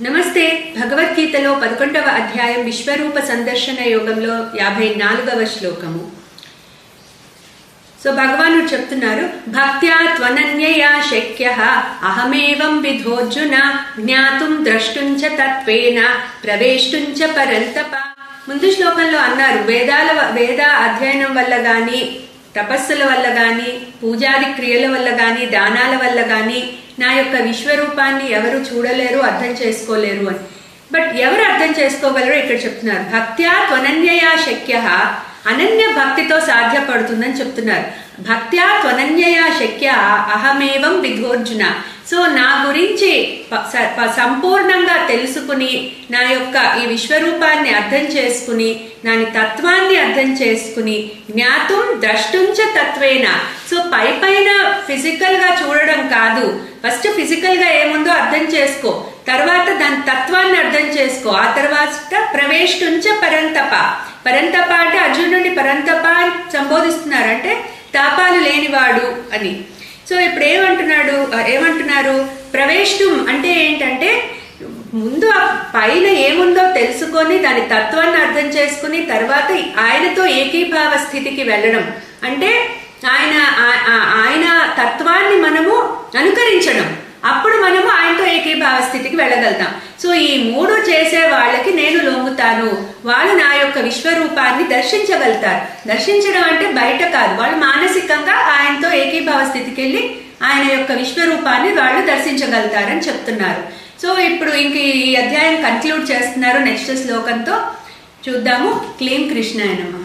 నమస్తే. భగవద్గీతలో 11వ అధ్యాయం విశ్వరూప సందర్శన యోగంలో 54వ శ్లోకము. సో భగవానుడు చెప్తున్నారు, భక్త్యా త్వనన్యయా శక్యః అహమేవం విధోర్జున జ్ఞాతుం ద్రష్టుంచ తత్వేన ప్రవేష్టుంచ పరంతప. ముందు శ్లోకంలో అన్నారు, వేద అధ్యయనం వల్ల గాని, తపస్సుల వల్ల గాని, పూజాది క్రియల వల్ల గాని, దానాల వల్ల గాని నా యొక్క విశ్వరూపాన్ని ఎవరు చూడలేరు, అర్థం చేసుకోలేరు అని. బట్ ఎవరు అర్థం చేసుకోగలరో ఇక్కడ చెప్తున్నారు. భక్త్యా త్వనన్యయా శక్యః, అనన్య భక్తితో సాధ్యపడుతుందని చెప్తున్నారు. భక్త్యా త్వనన్యయా శక్య అహమేవం విధోర్జున. సో నా గురించి సంపూర్ణంగా తెలుసుకుని, నా యొక్క ఈ విశ్వరూపాన్ని అర్థం చేసుకుని, నాని తత్వాన్ని అర్థం చేసుకుని, జ్ఞాతుం ద్రష్టుంచ తత్వేన. సో పైన ఫిజికల్ గా చూడడం కాదు, ఫస్ట్ ఫిజికల్ గా ఏముందో అర్థం చేసుకో, తర్వాత దాని తత్వాన్ని అర్థం చేసుకో, ఆ తర్వాత ప్రవేష్టుంచ పరంతప. పరంతప అంటే అర్జునుడిని పరంతప అని సంబోధిస్తున్నారు, అంటే తాపాలు లేనివాడు అని. సో ఇప్పుడు ఏమంటున్నారు, ప్రవేశం అంటే ఏంటంటే ముందు ఆ పైన ఏముందో తెలుసుకొని దాని తత్వాన్ని అర్థం చేసుకుని తర్వాత ఆయనతో ఏకీభావ స్థితికి వెళ్ళడం. అంటే ఆయన తత్వాన్ని మనము అనుకరించడం, అప్పుడు మనము ఆయనతో ఏకీభావ స్థితికి వెళ్ళగలుగుతాం. సో ఈ మూడు చేసే వాళ్ళకి నేను లొంగుతాను, వాళ్ళు నా యొక్క విశ్వరూపాన్ని దర్శించగలుగుతారు. దర్శించడం అంటే బయట కాదు, వాళ్ళు మానసికంగా ఆయనతో ఏకీభావ స్థితికి వెళ్ళి ఆయన యొక్క విశ్వరూపాన్ని వాళ్ళు దర్శించగలుగుతారని చెప్తున్నారు. సో ఇప్పుడు ఇంక ఈ అధ్యాయం కన్క్లూడ్ చేస్తున్నారు నెక్స్ట్ శ్లోకంతో. చూద్దాము. క్లీం కృష్ణాయ నమః.